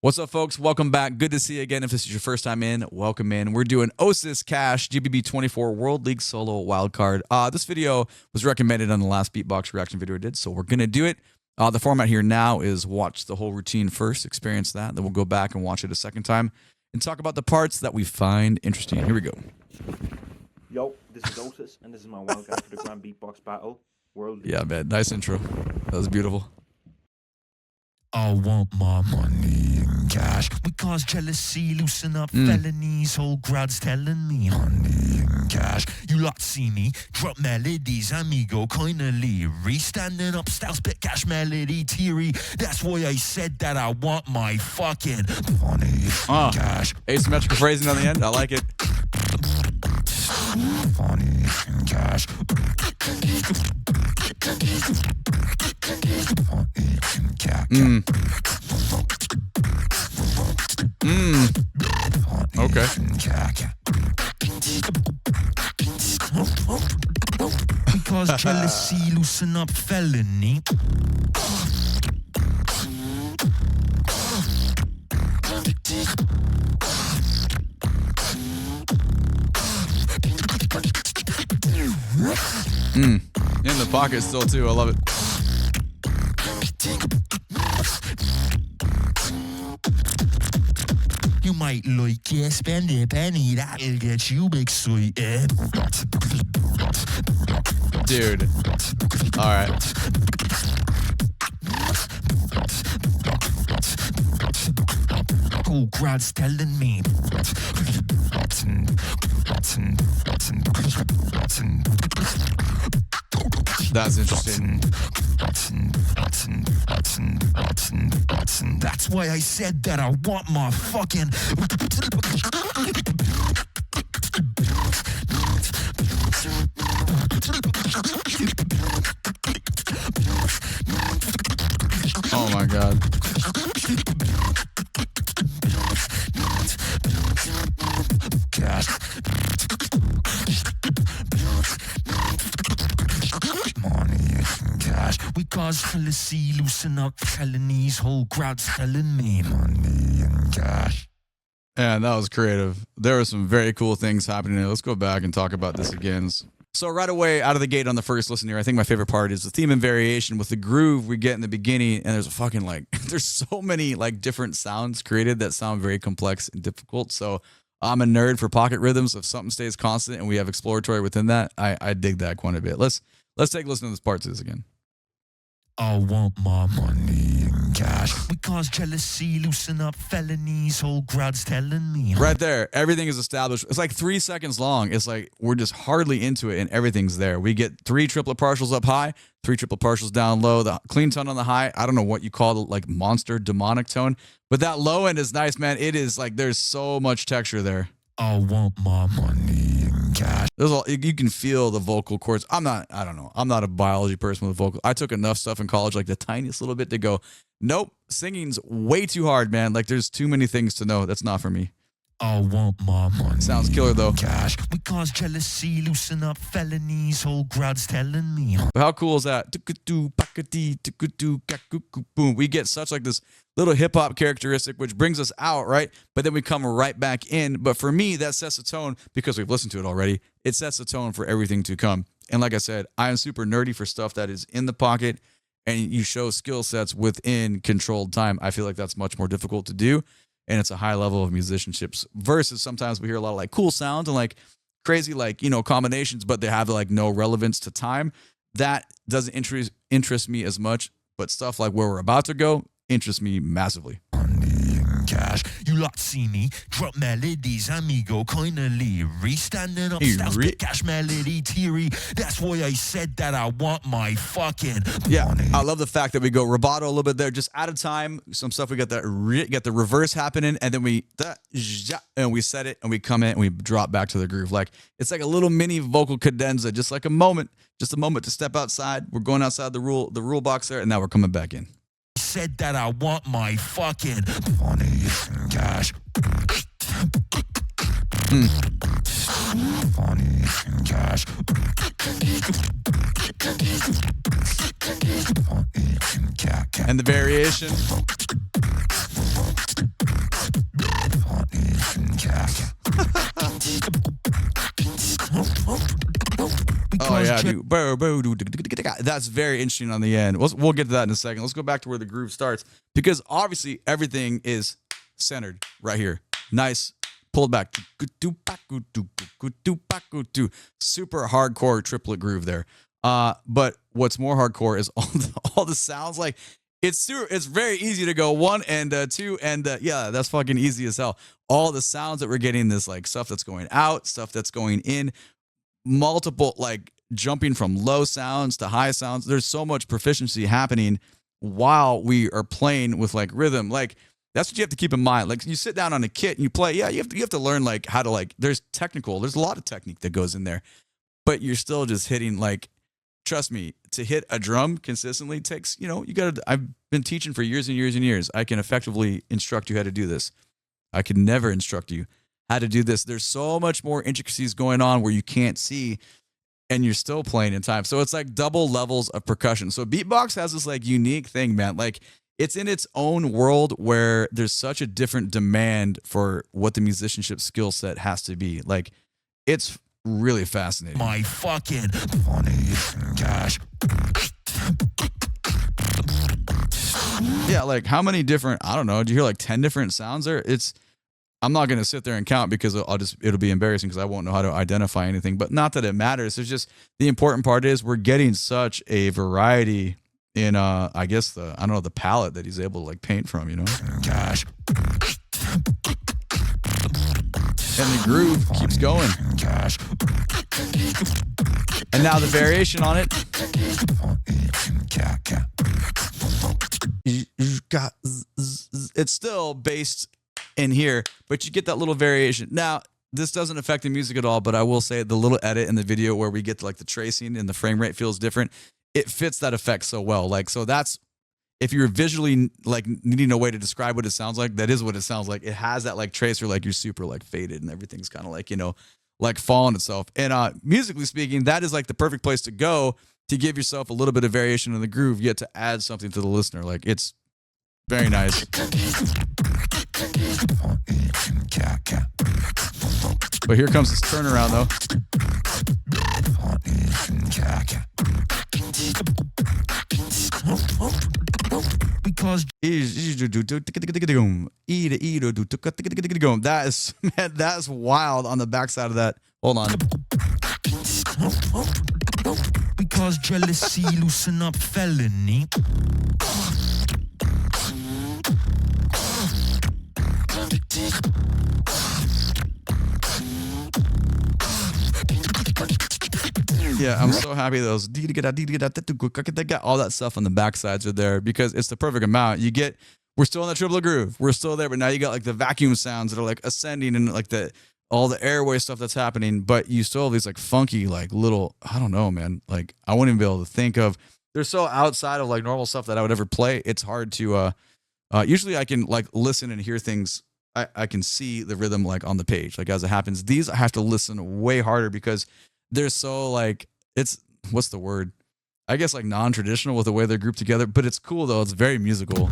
What's up, folks? Welcome back. Good to see you again. If this is your first time in, welcome in. We're doing Osis Cash GBB24 World League Solo Wildcard. This video was recommended on the last beatbox reaction video I did, so we're going to do it. The format here now is watch the whole routine first, experience that, then we'll go back and watch it a second time and talk about the parts that we find interesting. Here we go. Yo, this is Osis, and this is my wildcard for the Grand Beatbox Battle World. Yeah, man. Nice intro. That was beautiful. I want my money in cash. We cause jealousy, loosen up felonies. Whole crowd's telling me honey in cash. You lot see me drop melodies, amigo, kinda leery. Standing up, style spit cash melody teary. That's why I said that I want my fucking money in cash. Asymmetrical phrasing on the end. I like it. Money in cash. Okay. Because jealousy loosen up felony. In the pocket still too. I love it. You might like it, spend a penny, that'll get you excited. Dude. Alright. Whole crowd's telling me. That's interesting. That's why I said that I want my fucking. Oh my god. We cause jealousy, loosen up felonies. Whole crowd's telling me money and cash. And that was creative. There were some very cool things happening there. Let's go back and talk about this again. So right away, out of the gate on the first listen here, I think my favorite part is the theme and variation with the groove we get in the beginning. And there's a fucking there's so many different sounds created that sound very complex and difficult. So I'm a nerd for pocket rhythms. If something stays constant and we have exploratory within that, I dig that quite a bit. Let's take a listen to this part to this again. I want my money in cash. We cause jealousy, loosen up felonies. Whole crowd's telling me. Right there, everything is established. It's like 3 seconds long. It's like we're just hardly into it and everything's there. We get 3 triplet partials up high, 3 triplet partials down low, the clean tone on the high. I don't know what you call it, monster demonic tone. But that low end is nice, man. It is there's so much texture there. I want my money in cash. You can feel the vocal cords. I don't know. I'm not a biology person with vocal. I took enough stuff in college, the tiniest little bit to go, nope, singing's way too hard, man. There's too many things to know. That's not for me. I want my money. Sounds killer though. Cash. We cause jealousy, loosen up felonies. Whole crowd's telling me. But how cool is that? Boom. We get such this little hip hop characteristic, which brings us out, right? But then we come right back in. But for me, that sets the tone because we've listened to it already. It sets the tone for everything to come. And like I said, I am super nerdy for stuff that is in the pocket and you show skill sets within controlled time. I feel like that's much more difficult to do. And it's a high level of musicianship versus sometimes we hear a lot of cool sounds and crazy combinations, but they have no relevance to time. That doesn't interest me as much, but stuff like where we're about to go interests me massively. Cash. You lot see me drop melodies, amigo, kinda leery. Standing up, style spit cash melody teary. That's why I said that I want my fucking money. I love the fact that we go rubato a little bit there, just out of time. Some stuff we got that get the reverse happening, and then we set it and we come in and we drop back to the groove. It's like a little mini vocal cadenza, just a moment to step outside. We're going outside the rule box there, and now we're coming back in. Said that I want my fucking money in cash. Money in cash. And the variation. Yeah, dude. That's very interesting on the end. We'll get to that in a second. Let's go back to where the groove starts because obviously everything is centered right here. Nice pulled back. Super hardcore triplet groove there. But what's more hardcore is all the sounds. Like it's very easy to go 1 and 2 and yeah, that's fucking easy as hell. All the sounds that we're getting, this like stuff that's going out, stuff that's going in, multiple like jumping from low sounds to high sounds. There's so much proficiency happening while we are playing with like rhythm. Like that's what you have to keep in mind. Like you sit down on a kit and you play. Yeah, you have to learn like how to like. There's a lot of technique that goes in there, but you're still just hitting like. Trust me, to hit a drum consistently takes, I've been teaching for years and years and years. I can effectively instruct you how to do this. I can never instruct you how to do this. There's so much more intricacies going on where you can't see and you're still playing in time. So it's like double levels of percussion. So beatbox has this like unique thing, man. Like it's in its own world where there's such a different demand for what the musicianship skill set has to be. Like it's really fascinating. My fucking funny cash. Yeah, like how many different, I don't know, do you hear like 10 different sounds there? I'm not going to sit there and count because it'll be embarrassing because I won't know how to identify anything, but not that it matters. It's just the important part is we're getting such a variety in, I guess the palette that he's able to like paint from, Cash. And the groove keeps going. And now the variation on it. It's still based in here, but you get that little variation. Now, this doesn't affect the music at all, but I will say the little edit in the video where we get to like the tracing and the frame rate feels different. It fits that effect so well. Like, so that's, if you're visually like needing a way to describe what it sounds like, that is what it sounds like. It has that like tracer, like you're super like faded and everything's kind of like, like falling itself. And musically speaking, that is like the perfect place to go to give yourself a little bit of variation in the groove, yet to add something to the listener. Like it's very nice. But here comes this turnaround though. Because that is wild on the backside of that. Hold on. Because jealousy loosen up felony. Yeah, I'm so happy those all that stuff on the backsides are there because it's the perfect amount. We're still in that triple groove. We're still there, but now you got like the vacuum sounds that are like ascending and like all the airway stuff that's happening, but you still have these like funky, like little, I don't know, man. Like I wouldn't even be able to think of, they're so outside of like normal stuff that I would ever play. It's hard to, usually I can like listen and hear things. I can see the rhythm like on the page, like as it happens. These I have to listen way harder because they're so like, what's the word? I guess like non-traditional with the way they're grouped together, but it's cool though. It's very musical.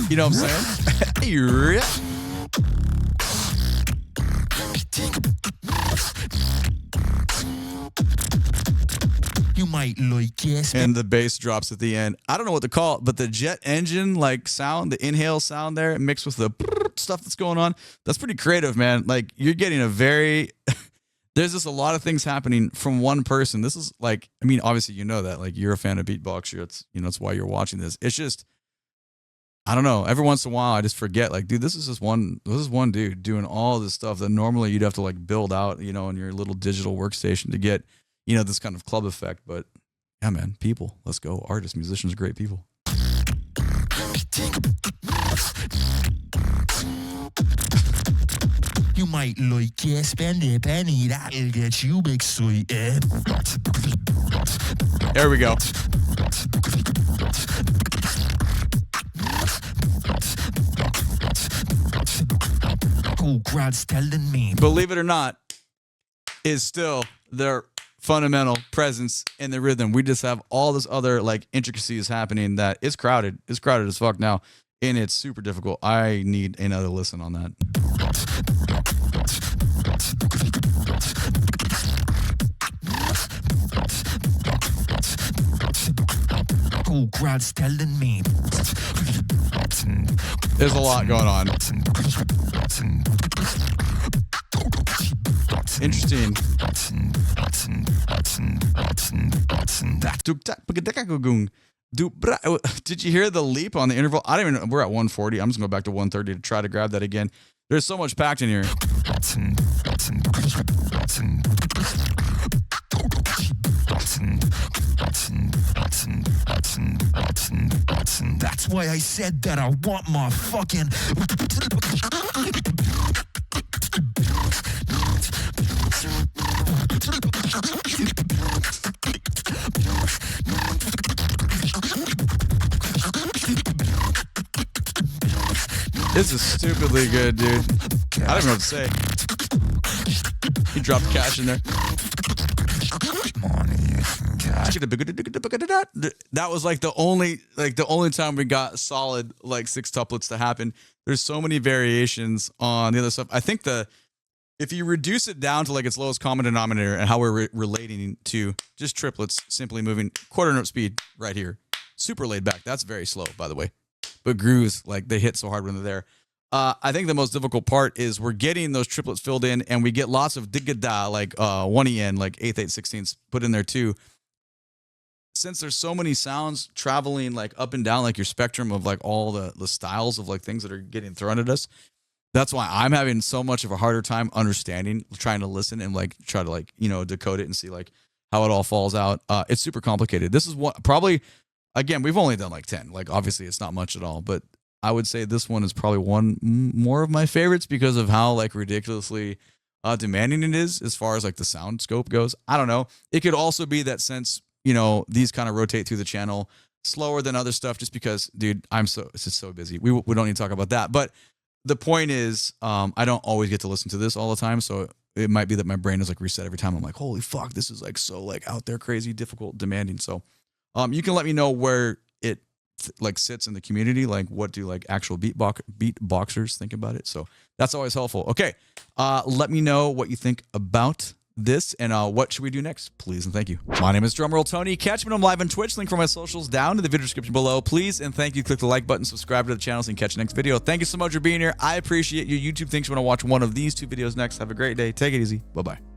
You know what I'm saying? You might like, yes. And the bass drops at the end. I don't know what to call it, but the jet engine like sound, the inhale sound there mixed with the stuff that's going on, that's pretty creative, man. Like you're getting there's just a lot of things happening from one person. This is like, I mean, obviously you know that, like you're a fan of beatbox. It's why you're watching this. It's just, I don't know. Every once in a while, I just forget, like, dude, this is one dude doing all this stuff that normally you'd have to like build out, in your little digital workstation to get, this kind of club effect. But yeah, man, people, let's go. Artists, musicians, great people. You might like, yeah, spend a penny, that'll get you big sweet. There we go. Oh, Grad's telling me. Believe it or not, is still their fundamental presence in the rhythm. We just have all this other like intricacies happening that is crowded. It's crowded as fuck now, and it's super difficult. I need another listen on that. whole crowd's telling me. There's a lot going on. Interesting. Did you hear the leap on the interval? I don't even know. We're at 140. I'm just going to go back to 130 to try to grab that again. There's so much packed in here. That's why I said that I want my fucking. This is stupidly good, dude. I don't know what to say. He dropped cash in there. That was like the only time we got solid like 6 tuplets to happen. There's so many variations on the other stuff. I think if you reduce it down to like its lowest common denominator and how we're relating to just triplets, simply moving quarter note speed right here, super laid back. That's very slow, by the way. But grooves, like they hit so hard when they're there. I think the most difficult part is we're getting those triplets filled in, and we get lots of digga-da, like 1EN, like 8th, 8th, 16th put in there too. Since there's so many sounds traveling like up and down, like your spectrum of like all the styles of like things that are getting thrown at us, that's why I'm having so much of a harder time understanding, trying to listen and like try to like, you know, decode it and see like how it all falls out. It's super complicated. This is what probably, again, we've only done like 10. Like obviously it's not much at all, but I would say this one is probably one more of my favorites because of how like ridiculously demanding it is as far as like the sound scope goes. I don't know. It could also be that since, you know, these kind of rotate through the channel slower than other stuff just because, dude, it's just so busy. We don't need to talk about that. But the point is, I don't always get to listen to this all the time. So it might be that my brain is like reset every time. I'm like, holy fuck, this is like so like out there, crazy, difficult, demanding. So you can let me know where it like sits in the community. Like what do like actual beatboxers think about it? So that's always helpful. Okay. Let me know what you think about this and what should we do next, please and thank you. My name is DrumRollTony. Catch me when I'm live on Twitch. Link for my socials down in the video description below. Please and thank you. Click the like button, subscribe to the channel, so you can catch the next video. Thank you so much for being here. I appreciate you. YouTube thinks you want to watch one of these 2 videos next. Have a great day. Take it easy. Bye-bye.